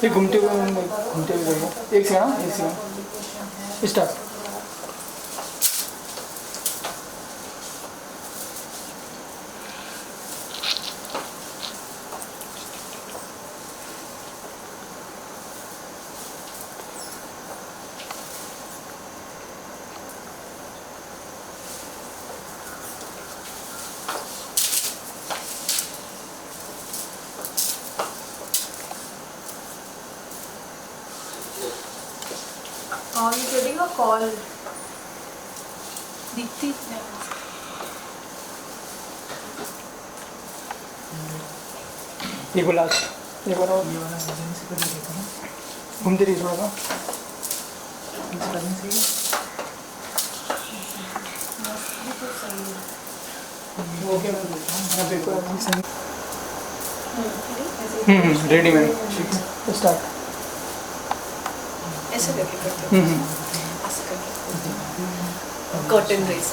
ये घूमते हुए करेंगे। एक second start. Are you getting a call? दिखती ये को लास्ट एक बार और ये वाला एजेंसी का देखा ना, घूमते रहिए थोड़ा सा। इस करने से भी तो सही है। ओके मैं बोलता हूँ यहाँ पे कोई आदमी सही। Ready ma'am start. ऐसे करके करते हैं, ऐसे करके कर्टन रेस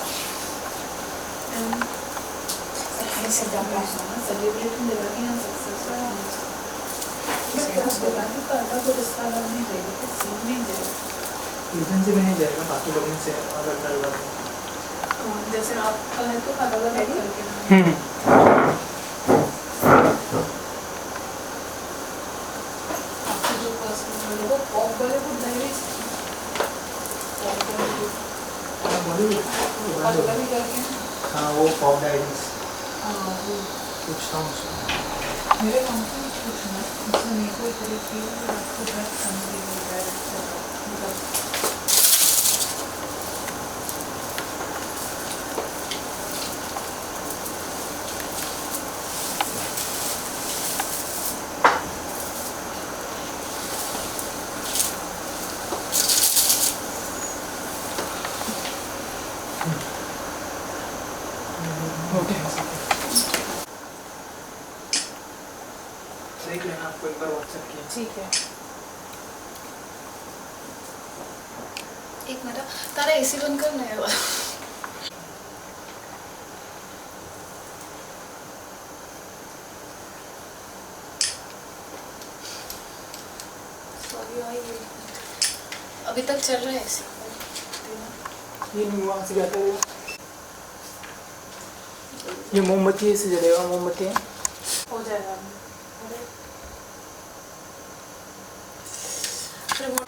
सेलिब्रेशन देगा कि हम सक्सेस उसके बाद भी पर्दा को रिश्ता नहीं देगा, सीन नहीं देगा। एजेंसी में नहीं जाएगा, बाकी लोगों से अलग कर लगा। जैसे आपका है तो अलग अलग करके आपको जो पर्सनल है वो पॉप बॉलीवुड डायरीज अलग ही करके। हाँ वो पॉप डायरीज हाँ वो कुछ सॉन्ग्स मेरे कंपनी में कुछ ना उसमें मेरे को एक तरीके आपको ड्रेस समझ मिल रहा है मतलब देख लेना, आपको एक बार व्हाट्सएप किया। ठीक है। एक मिनट तारा एसी बंद करना है वाला। सॉरी आई अभी तक चल रहा है एसी। ये नहीं वहाँ से जाता है। ये मोमबत्ती से जलेगा, मोमबत्ती है। हो जाएगा रिमोट।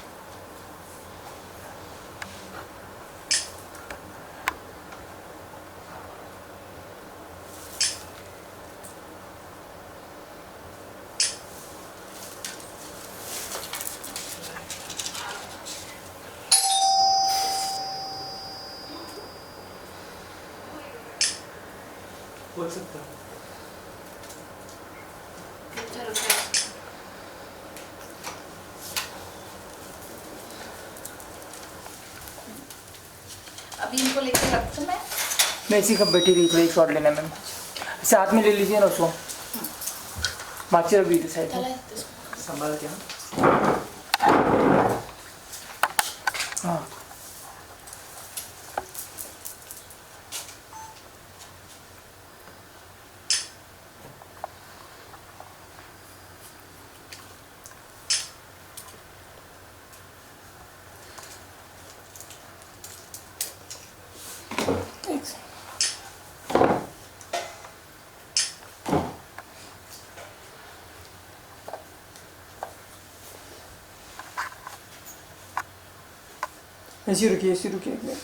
बोल सकता हूँ। अभी इनको लेके रखूं मैं इसी कब बैठी रही थी, एक शॉट लेना मैम। साथ में ले लीजिए ना उसको, बाकी रख दीजिए साइड में। संभाल क्या? हाँ ऐसी रुकिए, ऐसी रुकिए एक मिनट।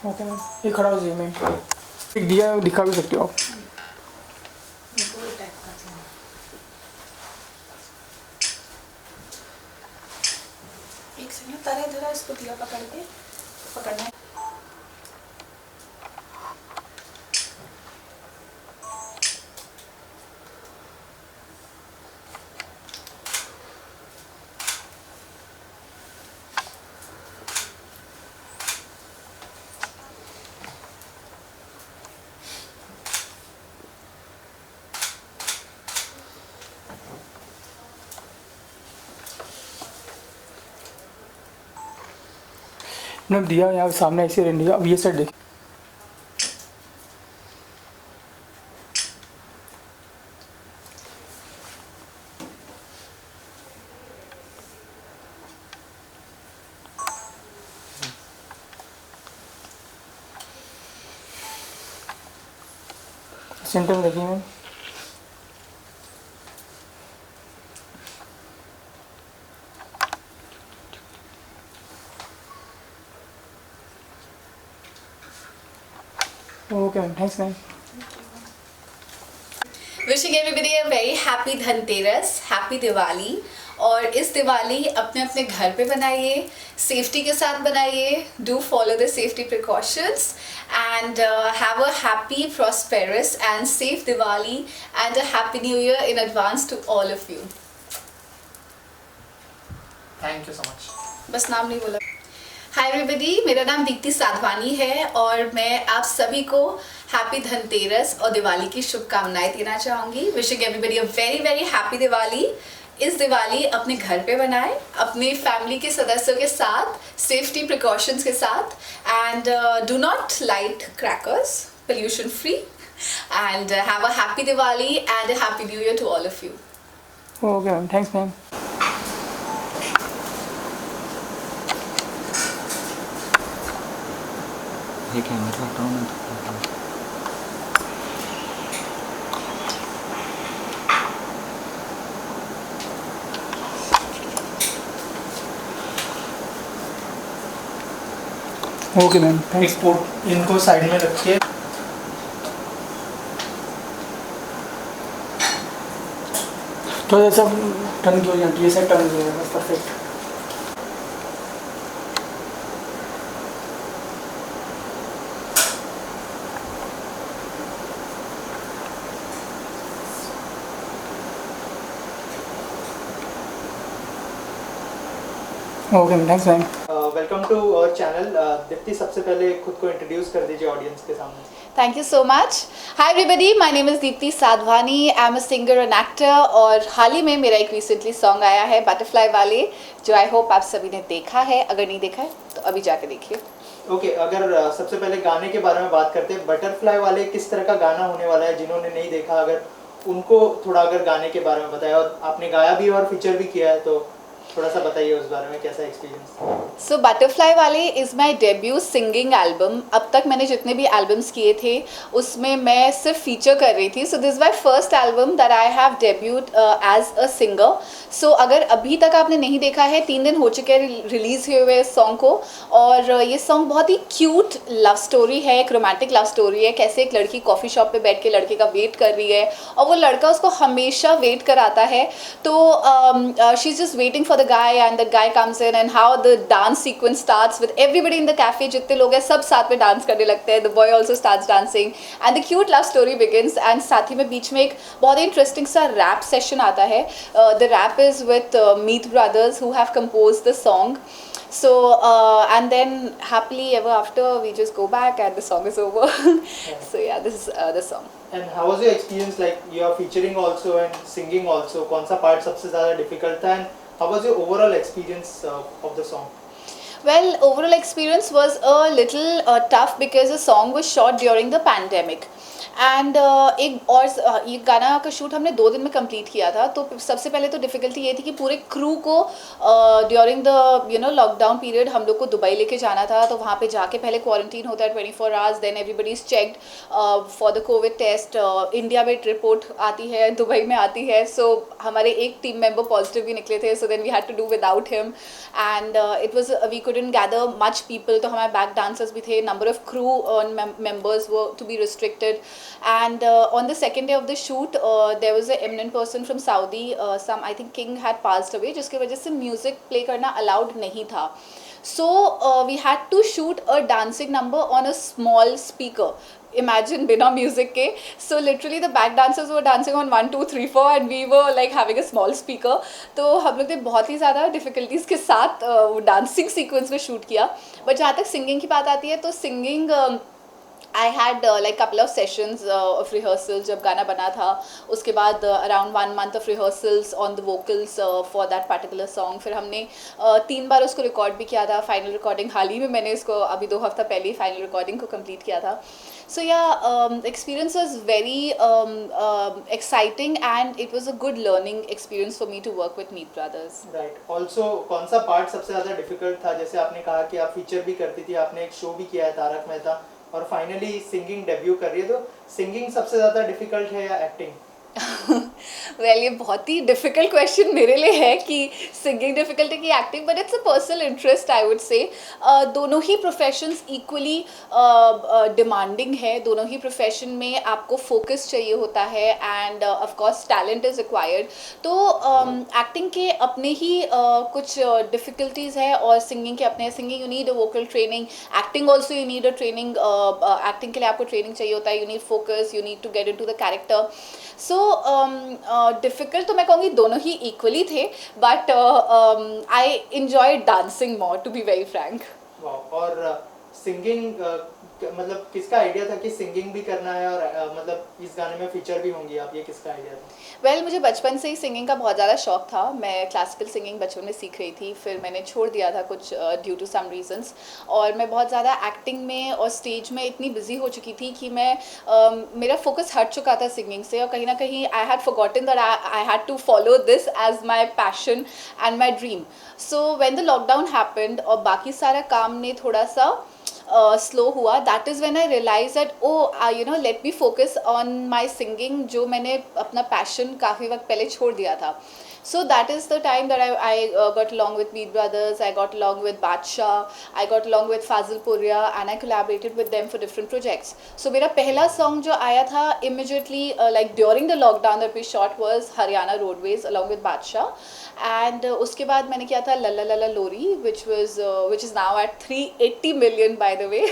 ओके मैम, ये खड़ा हो जाइए मैम। एक दिया दिखा भी सकते हो आप। एक सेकंड तारा इधर इसको दिया पकड़ के पकड़ना है। आपने दिया यहाँ सामने ऐसे रहने दिया, अब ये साइड देखिए। सेंटर में देखिए ma'am. Okay ma'am, thanks ma'am. Wishing everybody a very happy Dhanteras, happy Diwali. और इस दिवाली अपने अपने घर पे बनाइए, सेफ्टी के साथ बनाइए, do follow the safety precautions and have a happy prosperous and safe Diwali and a happy new year in advance to all of you. Thank you so much. बस नाम नहीं बोला। हाय एवरीबडी, मेरा नाम दीप्ति साधवानी है और मैं आप सभी को हैप्पी धनतेरस और दिवाली की शुभकामनाएं देना चाहूँगी। Wishing everybody a very very happy Diwali. इस दिवाली अपने घर पे बनाएं, अपने फैमिली के सदस्यों के साथ, सेफ्टी प्रिकॉशंस के साथ and do not light crackers, pollution free and have a happy Diwali and a happy new year to all of you. Okay ma'am, thanks ma'am. ये कैमरा हटाओ ना तो। Okay ma'am, thanks. एक्सपोर्ट इनको side में रखिए। थोड़ा सा टर्न की हो जाती है, साइड टर्न की हो जाएगा, perfect. Okay ma'am, thanks ma'am. Welcome to our channel. Deepti, सबसे पहले खुद को इंट्रोड्यूस कर दीजिए ऑडियंस के सामने। Thank you so much. Hi everybody, my name is Deepti Sadhwani. I'm a singer and actor और हाल ही में मेरा एक recently song आया है बटरफ्लाई वाले, जो I hope आप सभी ने देखा है। अगर नहीं देखा है तो अभी जाके देखिए। ओके, अगर सबसे पहले गाने के बारे में बात करते हैं, बटरफ्लाई वाले किस तरह का गाना होने वाला है? जिन्होंने नहीं देखा, अगर उनको थोड़ा अगर गाने के बारे में बताया, और आपने गाया भी और फीचर भी किया है, तो थोड़ा सा बताइए उस बारे में, कैसा एक्सपीरियंस? सो बटरफ्लाई वाले is my debut singing album. अब तक मैंने जितने भी एल्बम्स किए थे उसमें मैं सिर्फ फीचर कर रही थी। So this my first album that I have debuted as a singer. So अगर अभी तक आपने नहीं देखा है, 3 दिन हो चुके हैं रिलीज़ हुए हुए इस सॉन्ग को, और ये सॉन्ग बहुत ही क्यूट लव स्टोरी है, एक रोमांटिक लव स्टोरी है। कैसे एक लड़की कॉफ़ी शॉप पे बैठ के लड़के का वेट कर रही है और वो लड़का उसको हमेशा वेट कराता है। तो she is just waiting for the guy and the guy comes in and how the dance sequence starts with everybody in the cafe, जितने लोग हैं सब साथ में डांस करने लगते हैं। The boy also starts dancing and the cute love story begins and साथ ही में बीच में एक बहुत ही इंटरेस्टिंग सा रैप सेशन आता है। The rap is with Meet Brothers who have composed the song. So and then happily ever after we just go back and the song is over. So yeah, this is the song. And how was your experience, like you are featuring also and singing also? कौन सा part सबसे ज़्यादा difficult था, and how was your overall experience of the song? Well, overall experience was a little tough because the song was shot during the pandemic. And एक और ये गाना का शूट हमने 2 दिन में कंप्लीट किया था। तो सबसे पहले तो डिफ़िकल्टी ये थी कि पूरे क्रू को ड्यूरिंग द लॉकडाउन पीरियड हम लोग को दुबई लेके जाना था। तो वहाँ पे जाके पहले क्वारंटीन होता है 24 hours, then everybody is checked for the covid test. India में रिपोर्ट आती है, दुबई में आती है। सो हमारे एक टीम मेंबर पॉजिटिव भी निकले थे, so then we had to do without him and it was we couldn't gather much people. तो हमारे बैक डांसर्स भी थे, नंबर ऑफ क्रू मेंबर्स वो to be restricted. And on the second day of the shoot, there was an eminent person from Saudi, some I think king had passed away, जिसकी वजह से music play करना allowed नहीं था। So we had to shoot a dancing number on a small speaker. Imagine बिना music के। So literally the back dancers were dancing on 1, 2, 3, 4 and we were like having a small speaker. तो हम लोग ने बहुत ही ज़्यादा difficulties के साथ वो dancing sequence को shoot किया। But जहाँ तक singing की बात आती है तो singing I had like couple of sessions of rehearsals जब गाना बना था, उसके बाद around 1 month of rehearsals on the vocals for that particular song. फिर हमने 3 बार उसको रिकॉर्ड भी किया था. फाइनल रिकॉर्डिंग हाल ही में मैंने इसको अभी 2 हफ्ता पहले ही फाइनल रिकॉर्डिंग को कंप्लीट किया था. So yeah, experience was very exciting and it was a good learning experience for me to work with Meet Brothers. Right. Also कौन सा पार्ट सबसे ज़्यादा डिफिकल्ट था? जैसे आपने कहा कि आप फीचर भी करती थी, आपने एक शो भी किया है तारक मेहता, और फाइनली सिंगिंग डेब्यू कर रही है, तो सिंगिंग सबसे ज़्यादा डिफिकल्ट है या एक्टिंग? वेल ये बहुत ही डिफ़िकल्ट क्वेश्चन मेरे लिए है कि सिंगिंग डिफ़िकल्ट है कि acting, but it's a personal interest I would say. दोनों ही प्रोफेशंस इक्वली डिमांडिंग है. दोनों ही प्रोफेशन में आपको फोकस चाहिए होता है end of course talent is required. तो एक्टिंग के अपने ही कुछ डिफ़िकल्टीज़ है और सिंगिंग के अपने. Singing you need a vocal training, acting also you need a training. Acting के लिए आपको ट्रेनिंग चाहिए होता है. You need focus, you need to get into the character. So difficult तो मैं कहूँगी दोनों ही इक्वली थे, but I enjoy dancing more to be very frank. और सिंगिंग मतलब किसका आइडिया था कि सिंगिंग भी करना है और मतलब इस गाने में फीचर भी होंगी आप, ये किसका आइडिया था? वेल मुझे बचपन से ही सिंगिंग का बहुत ज़्यादा शौक था. मैं क्लासिकल सिंगिंग बचपन में सीख रही थी, फिर मैंने छोड़ दिया था कुछ ड्यू टू सम रीजंस, और मैं बहुत ज़्यादा एक्टिंग में और स्टेज में इतनी बिजी हो चुकी थी कि मैं मेरा फोकस हट चुका था सिंगिंग से, और कहीं ना कहीं I had forgotten that I had to follow this as my passion and my dream. So when the lockdown happened और बाकी सारा काम ने थोड़ा सा स्लो हुआ, that is when I realise that you know let me focus on my singing, जो मैंने अपना पैशन काफ़ी वक्त पहले छोड़ दिया था. So that is the time that I got along with Meet Brothers, I got along with Badshah, I got along with Fazil Puria, and I collaborated with them for different projects. So मेरा पहला song जो आया था immediately like during the lockdown that we shot was Haryana Roadways along with Badshah, and उसके बाद मैंने किया था Lalla Lalla Lori, which is now at 380 million by the way.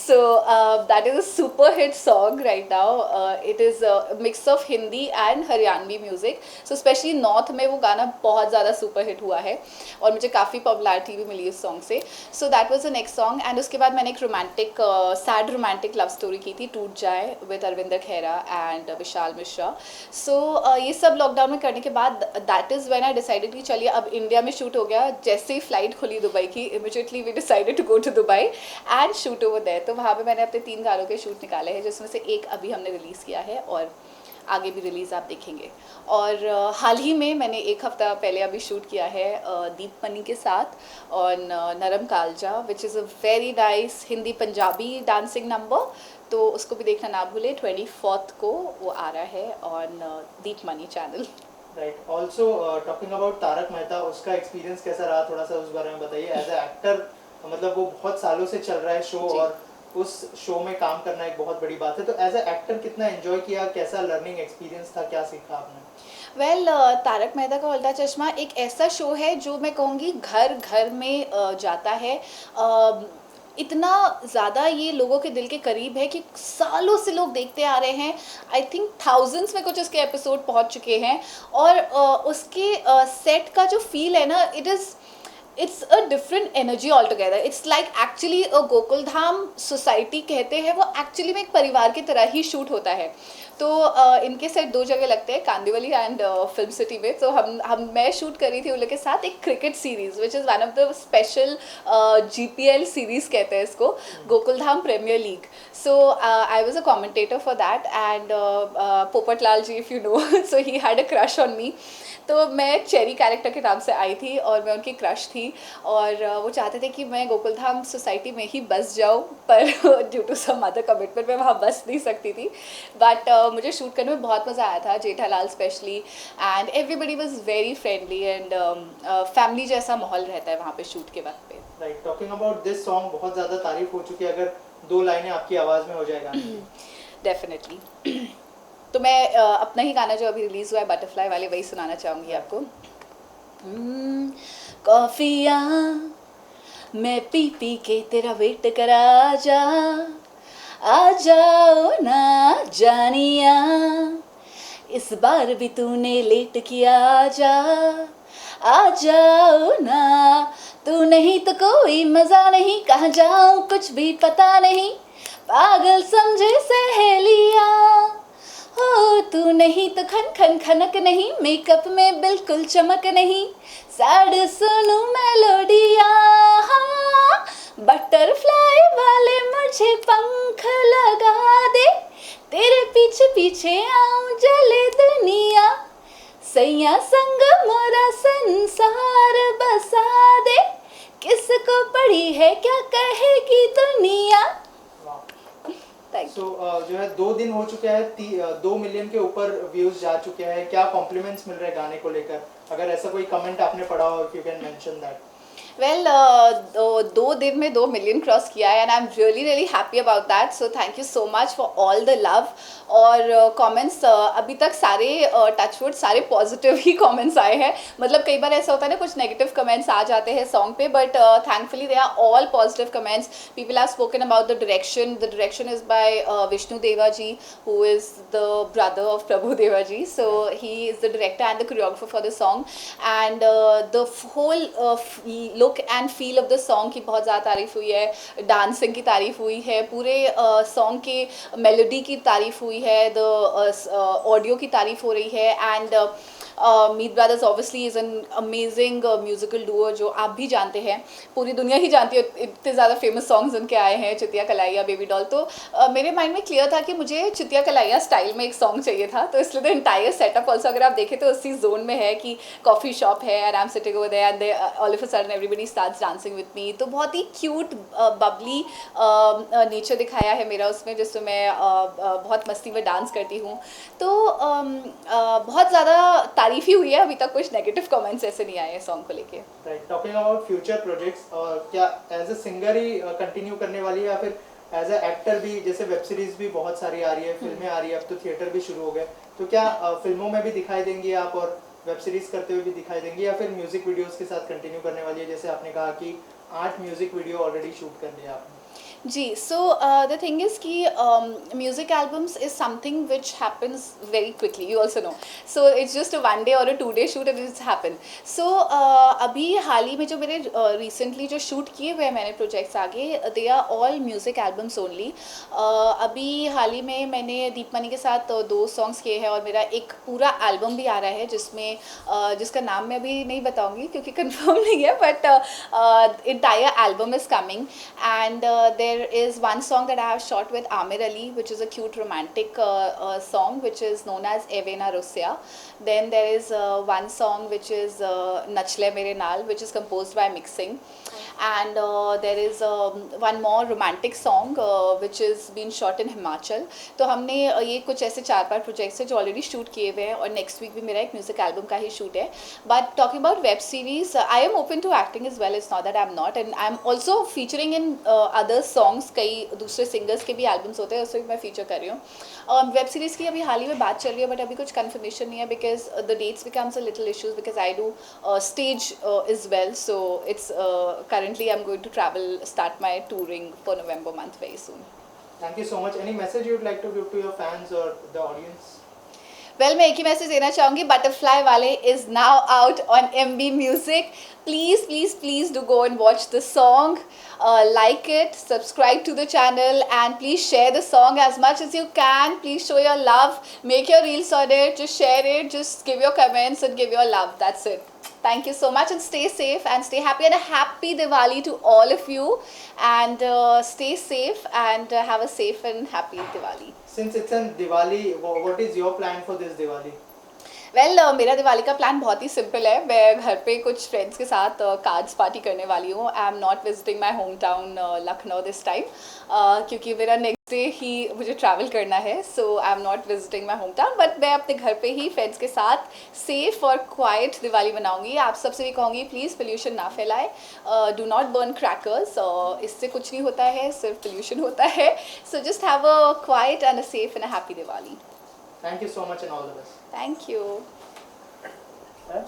So that is a super hit song right now. It is a mix of Hindi and Haryanvi music. So especially North में वो गाना बहुत ज़्यादा super hit हुआ है और मुझे काफ़ी पॉपुलैरिटी भी मिली उस सॉन्ग से. So that was the next song. And उसके बाद मैंने एक romantic sad romantic love story की थी, टूट जाए, with Arvinder Khera and Vishal Mishra. So ये सब लॉकडाउन में करने के बाद that is when I decided कि चलिए अब इंडिया में शूट हो गया. जैसे ही फ्लाइट खुली दुबई की, immediately we decided to go to Dubai and shoot over there. तो वहाँ पर मैंने अपने 3 गानों के शूट निकाले हैं, जिसमें से एक अभी हमने रिलीज़ किया है और आगे भी रिलीज़ आप देखेंगे. और हाल ही में मैंने 1 हफ्ता पहले अभी शूट किया है दीप मनी के साथ on Naram Kaalja, which is a very nice Hindi Punjabi dancing number. तो उसको भी देखना ना भूले. 24th को वो आ रहा है on Deep money channel. Right. Also talking about Tarak Mehta, उसका एक्सपीरियंस कैसा रहा, थोड़ा सा उस बारे में बताइए. एज ए एक्टर मतलब वो बहुत सालों से चल रहा है शो, और उस शो में काम करना एक बहुत बड़ी बात है. तो एज ए एक्टर कितना एंजॉय किया, कैसा लर्निंग एक्सपीरियंस था, क्या सीखा आपने? वेल तारक मेहता का उल्टा चश्मा एक ऐसा शो है जो मैं कहूँगी घर घर में जाता है. इतना ज़्यादा ये लोगों के दिल के करीब है कि सालों से लोग देखते आ रहे हैं. आई थिंक थाउजेंड्स में कुछ इसके एपिसोड पहुंच चुके हैं, और उसके सेट का जो फील है ना, it's a different energy altogether. It's like actually a Gokuldham society कहते हैं, वो एक्चुअली में एक परिवार की तरह ही शूट होता है. तो इनके सेट 2 जगह लगते हैं, कांदिवली एंड फिल्म सिटी में. तो मैं शूट करी थी उन लोग के साथ एक cricket series, which is one of the special GPL series कहते हैं इसको, Gokuldham premier league. So I was a commentator for that, and Popatlal ji, if you know, so he had a crush on me. तो मैं चेरी कैरेक्टर के नाम से आई थी और मैं उनकी क्रश थी, और वो चाहते थे कि मैं गोकुलधाम सोसाइटी में ही बस जाऊँ, पर due to some other commitment मैं वहाँ बस नहीं सकती थी. बट मुझे शूट करने में बहुत मज़ा आया था, Jethalal specially, and everybody was very friendly and family जैसा माहौल रहता है वहाँ पे शूट के वक्त पे. Right. Talking about this song, बहुत ज़्यादा तारीफ हो चुकी है, अगर 2 लाइनें आपकी आवाज़ में हो जाएगा? डेफिनेटली. तो मैं अपना ही गाना जो अभी रिलीज़ हुआ है बटरफ्लाई वाले, वही सुनाना चाहूँगी आपको. कॉफिया मैं पी पी के तेरा वेट करा आ जाओ ना जानिया, इस बार भी तूने लेट किया, आ जाओ ना. तू नहीं तो कोई मज़ा नहीं, कहाँ जाऊँ कुछ भी पता नहीं, पागल समझे सहेलियाँ, हो तू नहीं तो खन खन खनक नहीं, मेकअप में बिल्कुल चमक नहीं, सैड सुनूं मेलोडियाँ, हाँ बटरफ्लाई वाले मुझे पंख लगा दे, तेरे पीछे पीछे आऊं जले दुनिया, सैया संग मोरा संसार बसा दे, किसको पड़ी है क्या कहेगी दुनिया। Thank you. जो है 2 दिन हो चुके हैं, 2 मिलियन के ऊपर व्यूज जा चुके हैं, क्या कॉम्प्लीमेंट्स मिल रहे हैं गाने को लेकर? अगर ऐसा कोई कमेंट आपने पढ़ा हो, if you can mention that. Well 2 दिन में 2 मिलियन क्रॉस किया है and I am really happy about that, so thank you so much for all the love. और कमेंट्स अभी तक सारे टचवुड सारे पॉजिटिव ही कमेंट्स आए हैं। मतलब कई बार ऐसा होता है ना, कुछ नेगेटिव कमेंट्स आ जाते हैं सॉन्ग पे, but thankfully they are all positive comments. People have spoken about the direction is by Vishnu Deva ji, who is the brother of Prabhu Deva ji, so he is the director and the choreographer for the song, and the whole look and feel of the song की बहुत ज़्यादा तारीफ़ हुई है, dancing की तारीफ़ हुई है, पूरे सॉन्ग के मेलोडी की तारीफ़ हुई है, द ऑडियो की तारीफ़ हो रही है, and Meet brothers obviously is an amazing musical Duo जो आप भी जानते हैं, पूरी दुनिया ही जानती है, इतने ज़्यादा फेमस सॉन्ग्स उनके आए हैं, चितिया कलाइया, बेबी डॉल। तो मेरे माइंड में क्लियर था कि मुझे चितिया कलाइया स्टाइल में एक सॉन्ग चाहिए था, तो इसलिए द एंटायर सेटअप ऑल्सो अगर आप देखें तो उसी जोन में है कि कॉफ़ी शॉप है and I am sitting over there and all of a sudden everybody starts dancing with me. तो बहुत ही क्यूट बबली नेचर दिखाया है मेरा उसमें, जिसमें मैं बहुत मस्ती में डांस करती हूँ। तो बहुत ज़्यादा तारीफ ही हुई है, अभी तक कुछ नेगेटिव कमेंट्स ऐसे नहीं आए हैं सॉन्ग को लेके। Right, talking about future projects, क्या एज अ सिंगर ही कंटिन्यू करने वाली है या फिर एज अ एक्टर भी? जैसे वेब सीरीज भी बहुत सारी आ रही है, फिल्में आ रही है, अब तो थिएटर भी शुरू हो गए, तो क्या फिल्मों में भी दिखाई देंगी आप और वेब सीरीज करते हुए भी दिखाई देंगी, या फिर म्यूजिक वीडियोस के साथ कंटिन्यू करने वाली है? जैसे आपने कहा कि 8 म्यूजिक वीडियो ऑलरेडी शूट कर लिया आपने। जी, सो द थिंग इज़ कि music albums is something which happens very quickly, you also know, so it's just a 1 day और a 2 day shoot and it's happen. So अभी हाल ही में जो मेरे रिसेंटली जो शूट किए हुए हैं मैंने प्रोजेक्ट्स आगे, they are all music albums only. अभी हाल ही में मैंने दीपमणि के साथ 2 सॉन्ग्स किए हैं और मेरा एक पूरा एल्बम भी आ रहा है जिसमें जिसका नाम मैं अभी नहीं बताऊँगी क्योंकि कंफर्म नहीं है, but entire album is coming, and there is one song that I have shot with Amir Ali, which is a cute romantic song which is known as Evena Russia. Then there is one song which is Nachle Mere Naal, which is composed by Mixing, and there is one more romantic song which is been shot in Himachal. तो हमने ये कुछ ऐसे 4-5 projects हैं जो already shoot किए हुए हैं और नेक्स्ट वीक भी मेरा एक म्यूजिक एल्बम का ही शूट है। But talking about web series, I am open to acting as well, it's not that I am not, and I am also featuring in other songs, कई दूसरे singers के भी एल्बम्स होते हैं, उसमें मैं फीचर कर रही हूँ। वेब सीरीज़ की अभी हाल ही में बात चल रही है बट अभी कुछ कन्फर्मेशन नहीं है because the dates becomes a little issues because I do stage as well, so it's currently I'm going to start my touring for November month very soon. Thank you so much. Any message you would like to give to your fans or the audience? Well मैं एक ही message देना चाहूँगी, butterfly वाले is now out on MB music, please please please do go and watch the song, like it, subscribe to the channel, and please share the song as much as you can. Please show your love, make your reels on it, just share it, just give your comments and give your love. That's it. Thank you so much and stay safe and stay happy, and a happy Diwali to all of you, and stay safe and have a safe and happy Diwali. Since it's a Diwali, what is your plan for this Diwali? Well मेरा दिवाली का plan बहुत ही simple है, मैं घर पे कुछ friends के साथ कार्ड्स पार्टी करने वाली हूँ। I am not visiting my home town Lucknow this time क्योंकि मेरा नेक्स्ट डे ही मुझे ट्रैवल करना है, so I am not visiting my home town, but मैं अपने घर पे ही फ्रेंड्स के साथ सेफ और क्वाइट दिवाली मनाऊँगी। आप सबसे भी कहूँगी प्लीज़ पोल्यूशन ना फैलाए, डू नॉट बर्न क्रैकर्स, इससे कुछ नहीं होता है, सिर्फ पोल्यूशन होता है, so just have a quiet and a safe and a happy Diwali. Thank you so much and all the best. Thank you. Huh?